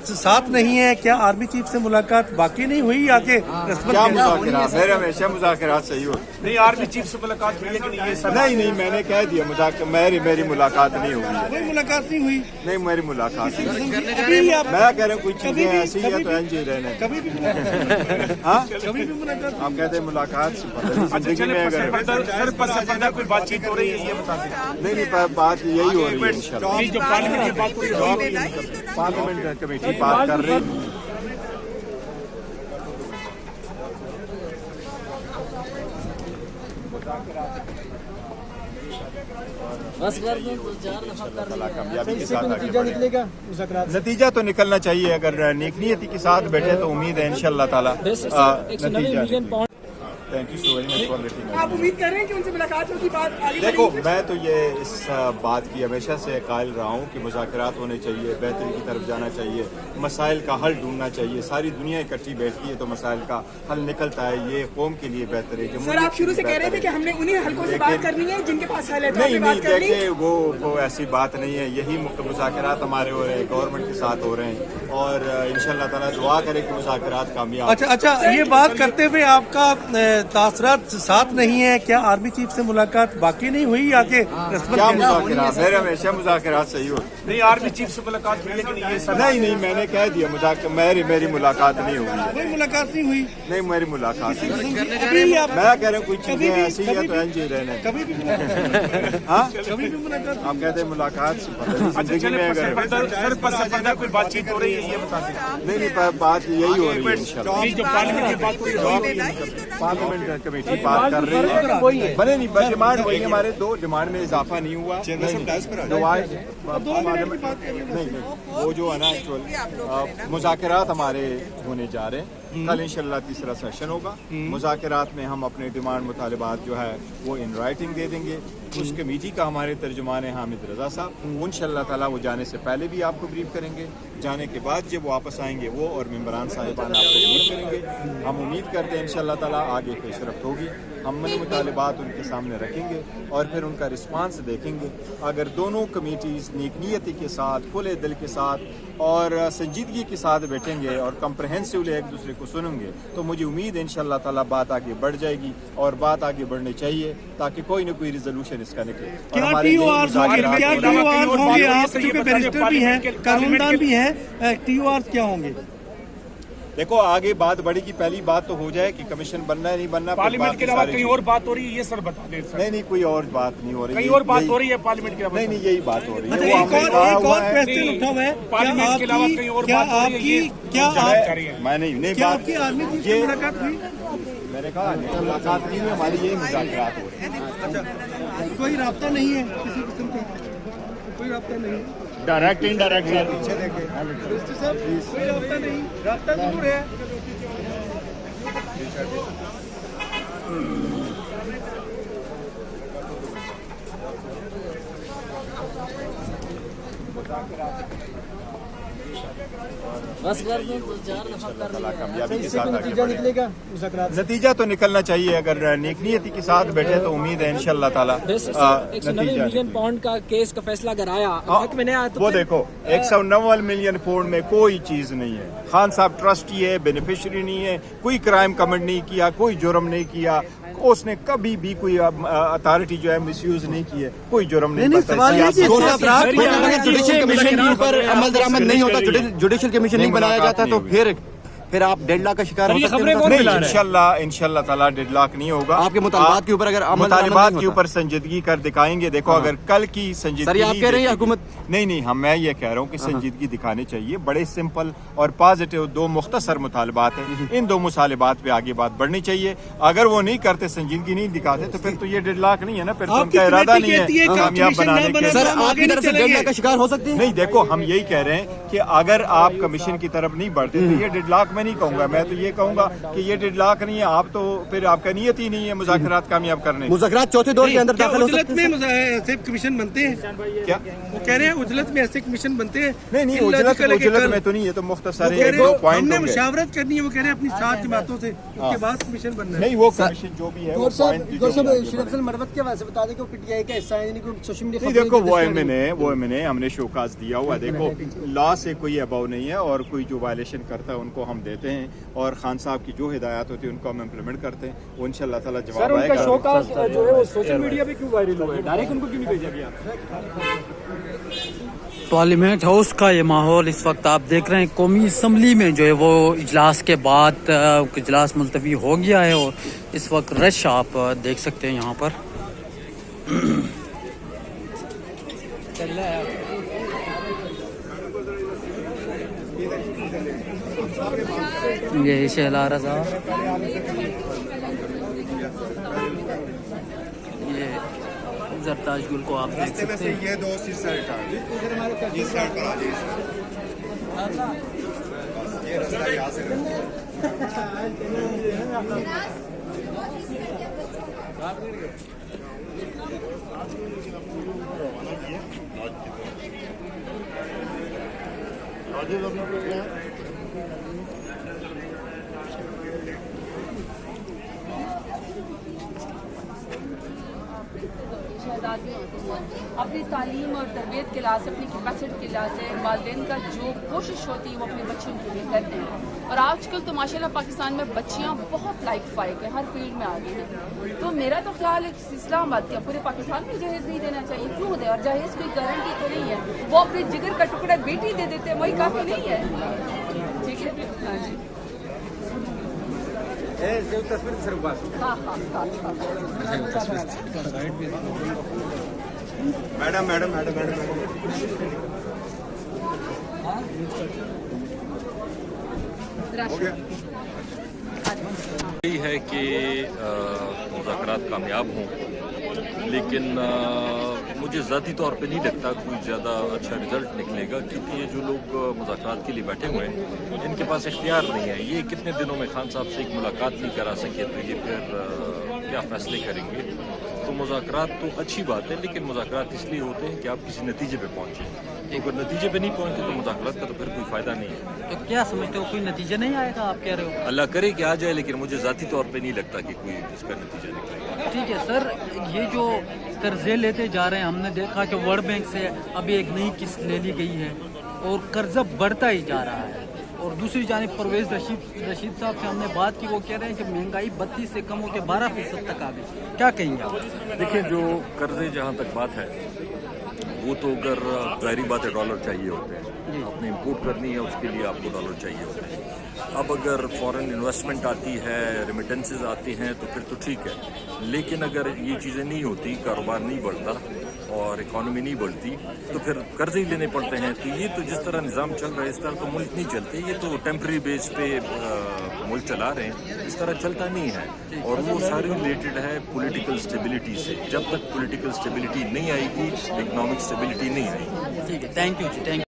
साथ नहीं है, क्या आर्मी चीफ से मुलाकात बाकी नहीं हुई आके क्या मुज़ाकरात? मेरे हमेशा मुज़ाकरात सही हो। नहीं, आर्मी चीफ से मुलाकात हुई लेकिन ये सब नहीं मैंने कह दिया मेरी मुलाकात नहीं हुई है। कोई मुलाकात नहीं हुई। नहीं मेरी मुलाकात नहीं हुई। अभी आप मैं कह रहा हूँ कोई चीजें ऐसी है तो एंज ही रहने। कभी भी हाँ कभी भी मुलाकात आप कहते हैं मुलाकात से पता नहीं, जिंदगी में अगर सर पसंद कोई बातचीत हो रही है ये बता दें। नहीं बात यही हो रही है इंशाल्लाह। ये जो पार्लियामेंट की बात हो रही है पार्लियामेंट कमेटी बात कर रही है। बस कर दो, 4 दफा कर लिया। कामयाबी के साथ आगे बढ़े। निकलेगा मुज़ाकरात नतीजा तो निकलना चाहिए। अगर नेक नियति के साथ बैठे तो उम्मीद है इंशाल्लाह ताला नतीजा। Thank you so very much for letting आप उम्मीद कर रहे हैं कि उनसे मुलाकात होगी, बात आगे देखो बढ़ेगी? मैं तो ये इस बात की हमेशा से कायल रहा हूँ कि मुज़ाकरात होने चाहिए, बेहतरी की तरफ जाना चाहिए, मसाइल का हल ढूंढना चाहिए। सारी दुनिया इकट्ठी बैठती है तो मसाइल का हल निकलता है। ये कौम के लिए बेहतर है। सर आप शुरू से कह रहे थे कि हमने उन्हीं हल्कों से बात करनी है जिनके पास हल है, तो नहीं आपने बात कर ली। देखिए वो ऐसी बात नहीं है। यही मुज़ाकरात हमारे हो रहे हैं, गवर्नमेंट के साथ हो रहे हैं और इंशाल्लाह ताला दुआ करें कि मुज़ाकरात कामयाब। अच्छा ये बात करते हुए आपका तासरात साथ नहीं है, क्या आर्मी चीफ से मुलाकात बाकी नहीं हुई आके क्या मुज़ाकरात? मेरे हमेशा मुज़ाकरात सही हो। नहीं, आर्मी चीफ से मुलाकात हुई लेकिन ये सब नहीं मैंने कह दिया मेरी मुलाकात नहीं हुई है। कोई मुलाकात नहीं हुई। नहीं मेरी मुलाकात नहीं हुई। अभी आप मैं कह रहा हूँ कोई चीजें ऐसी है तो एंज ही रहने। कभी भी हाँ कभी भी मुलाकात आप कहते हैं मुलाकात से पता नहीं, जिंदगी में अगर सर पसंद कोई बातचीत हो रही है ये बता दें। नहीं बात यही हो रही है इंशाल्लाह। ये जो पार्लियामेंट की बात हो रही है पार्लियामेंट कमेटी बात कर रही है। बने नहीं बस डिमांड वही है। हमारे 2 डिमांड में इजाफा नहीं हुआ। नहीं वो जो है ना एक्चुअल मुज़ाकरात हमारे होने जा रहे हैं। कल इंशाल्लाह तीसरा सेशन होगा। मुज़ाकरात में हम अपने डिमांड मुतालिबात जो है वो इन राइटिंग दे देंगे। उस कमेटी का हमारे तर्जुमान है हामिद रजा साहब। इंशाल्लाह ताला वो जाने से पहले भी आपको ब्रीफ करेंगे, जाने के बाद जब वापस आएंगे वो और मेंबरान साहिबान आपको ब्रीफ करेंगे। हम उम्मीद करते हैं इंशाल्लाह ताला आगे पेशरफ्त होगी। हम अपने मुतालिबात उनके सामने रखेंगे और फिर उनका रिस्पांस देखेंगे। अगर दोनों कमेटीज़ नेक नियति के साथ, खुले दिल के साथ और संजीदगी के साथ बैठेंगे और कम्प्रहेंसिवली एक दूसरे को सुनेंगे तो मुझे उम्मीद है इंशाल्लाह ताला बात आगे बढ़ जाएगी और बात आगे बढ़नी चाहिए ताकि कोई न कोई रिजोल्यूशन इसका निकले। क्या TORs होंगे? आप चूंकि बैरिस्टर भी हैं, कानूनदान भी हैं, TORs क्या होंगे? देखो आगे बात बढ़ेगी। पहली बात तो हो जाए कि कमिशन बनना है नहीं बनना। पार्लियामेंट के अलावा कहीं और बात हो रही है ये सर बता दें सर। नहीं कोई और बात नहीं हो रही। कहीं और बात हो रही है पार्लियामेंट के अलावा? नहीं यही बात हो रही है। अच्छा एक और क्वेश्चन उठा हुआ है, पार्लियामेंट के अलावा कहीं और बात हो रही है? मैं नहीं क्या बात आपकी आर्मी चीफ से मुलाकात हुई? मैंने कहा मुलाकात नहीं हुई, हमारी यही मुज़ाकरात हो रही है। कोई राब्ता नहीं है किसी किस्म का? कोई राब्ता नहीं? डायरेक्ट इनडायरेक्ट मिनिस्टर साहब कोई राब्ता नहीं? राब्ता जरूर है। बस कर दो, 4 दफा कर लिया। कामयाबी के साथ आगे बढ़े। निकलेगा मुज़ाकरात नतीजा तो निकलना चाहिए। अगर नेक नियति के साथ बैठे तो उम्मीद है इंशाल्लाह ताला 190 मिलियन पाउंड का केस का फैसला अगर आया मैंने आया तो वो देखो 190 मिलियन पाउंड में कोई चीज नहीं है। खान साहब ट्रस्टी है, बेनिफिशियरी नहीं है, कोई क्राइम कमिट नहीं किया, कोई जुर्म नहीं किया, उसने कभी भी कोई अथॉरिटी जो है मिसयूज नहीं की है, कोई जुर्म नहीं। सवाल ये कि जुडिशियल कमीशन के ऊपर अमल दरामद नहीं होता, जुडिशियल कमीशन नहीं बनाया जाता तो फिर आप डेडलॉक का शिकार हो सकते हैं। इंशाल्लाह ताला डेडलॉक नहीं होगा। आपके मुतालबात के ऊपर अगर मुतालबात के ऊपर संजीदगी कर दिखाएंगे। देखो अगर कल की संजीदगी आप कह रहे हैं हुकूमत नहीं मैं ये कह रहा हूँ कि संजीदगी दिखानी चाहिए। बड़े सिंपल और पॉजिटिव 2 मुख्तसर मुतालबात हैं। इन 2 मुतालबात पे आगे बात बढ़नी चाहिए। अगर वो नहीं करते, संजीदगी नहीं दिखाते तो फिर तो ये डेडलॉक नहीं है ना, फिर तो उनका इरादा नहीं है कामयाब बनाने के। सर आपकी तरफ से डेडलॉक का शिकार हो सकते हैं? नहीं देखो हम यही कह रहे हैं कि अगर आप कमीशन की तरफ नहीं बढ़ते तो ये डेडलॉक में मैं नहीं कहूँगा, मैं तो ये कहूँगा कि ये डेडलॉक नहीं है, आप तो फिर आपका नीयत ही नहीं है मुज़ाकरात कामयाब करने की। मुज़ाकरात चौथे दौर के अंदर क्या दाखिल हो उजलत सकते में हैं? ऐसे कमीशन बनते हैं? क्या वो कह रहे हैं उजलत में ऐसे कमीशन बनते हैं? नहीं, उजलत में तो नहीं, ये तो मुख्तसर वो कह एक रहे दो हैं, पॉइंट हमने होंगे। मुशावरत करनी है, वो कह रहे हैं अपनी 7 जमातों से, उसके बाद कमीशन बनना है। नहीं, वो कमीशन जो भी है वो पॉइंट मरवत के वजह से बता दें कि पीटीआई का हिस्सा है, सोशल मीडिया। नहीं, देखो वो एमएनए हमने शोकाज दिया हुआ, देखो लॉ से कोई अबाव नहीं है, और कोई जो वायलेशन करता है उनको हम देते हैं, और खान साहब की जो हिदायत होती है उनको हम इम्प्लीमेंट करते हैं, वो इंशाल्लाह ताला जवाब आएगा। शोकाज जो है वो सोशल मीडिया पे क्यों वायरल हुआ है? डायरेक्ट उनको क्यों नहीं भेजा गया? पार्लियामेंट हाउस का ये माहौल इस वक्त आप देख रहे हैं। कौमी असम्बली में जो है वो इजलास के बाद इजलास मुलतवी हो गया है, और इस वक्त रश आप देख सकते हैं यहाँ पर। ये शहला रजा, ये जरताज गुल को आप देख सकते हैं। ये 2 इस साइड पर आ जाइए, ये रास्ता यहाँ से अपनी तालीम और तरबियत के लिहाज से, अपनी कैपेसिटी के लिहाज से वालिदैन का जो कोशिश होती है वो अपने बच्चों के लिए करते हैं। और आजकल तो माशाल्लाह पाकिस्तान में बच्चियां बहुत लाइक फाइक है, हर फील्ड में आगे हैं। तो मेरा तो ख्याल है इस्लामाबाद के पूरे पाकिस्तान में जहेज़ नहीं देना चाहिए, क्यों दे? और जहेज़ कोई गारंटी तो नहीं है, वो अपने जिगर का टुकड़ा बेटी दे देते हैं, वही काफ़ी नहीं है। ठीक है, हाँ जी, मैडम हो गया। यही है कि मुज़ाकरात कामयाब हों, लेकिन मुझे ज़ाती तौर पे नहीं लगता कोई ज़्यादा अच्छा रिज़ल्ट निकलेगा, क्योंकि ये जो लोग मुज़ाकरात के लिए बैठे हुए हैं इनके पास इख्तियार नहीं है। ये कितने दिनों में खान साहब से एक मुलाकात नहीं करा सके, तो ये फिर क्या फ़ैसले करेंगे? तो मुज़ाकरात तो अच्छी बात है, लेकिन मुज़ाकरात इसलिए होते हैं कि आप किसी नतीजे पे पहुँचें। अगर नतीजे पे नहीं पहुँचे तो मुज़ाकरात का तो फिर कोई फ़ायदा नहीं है। तो क्या समझते हो, कोई नतीजा नहीं आएगा आप कह रहे हो? अल्लाह करे कि आ जाए, लेकिन मुझे ज़ाती तौर पे नहीं लगता कि कोई इसका नतीजा निकलेगा। ठीक है सर, ये जो कर्जे लेते जा रहे हैं, हमने देखा कि वर्ल्ड बैंक से अभी एक नई किस्त ले ली गई है और कर्जा बढ़ता ही जा रहा है। और दूसरी जानिब परवेज़ रशीद साहब से हमने बात की, वो कह रहे हैं कि महंगाई 32 से कम होकर 12% तक आ गई। क्या कहेंगे आप? देखिए, जो कर्जे जहाँ तक बात है वो तो अगर ज़ाहिरी बात है डॉलर चाहिए होते हैं, आपने इंपोर्ट करनी है उसके लिए आपको डॉलर चाहिए होते हैं। अब अगर फॉरेन इन्वेस्टमेंट आती है, रेमिटेंसेस आती हैं तो फिर तो ठीक है, लेकिन अगर ये चीज़ें नहीं होती, कारोबार नहीं बढ़ता और इकॉनमी नहीं बढ़ती, तो फिर कर्जे ही लेने पड़ते हैं। तो ये तो जिस तरह निज़ाम चल रहा है इस तरह तो मुल्क नहीं चलते, ये तो टेम्प्रेरी बेस पे मुल्क चला रहे हैं, इस तरह चलता नहीं है। और वो सारी रिलेटेड है पॉलिटिकल स्टेबिलिटी से। जब तक पॉलिटिकल स्टेबिलिटी नहीं आएगी, इकोनॉमिक स्टेबिलिटी नहीं आएगी। ठीक है, थैंक यू।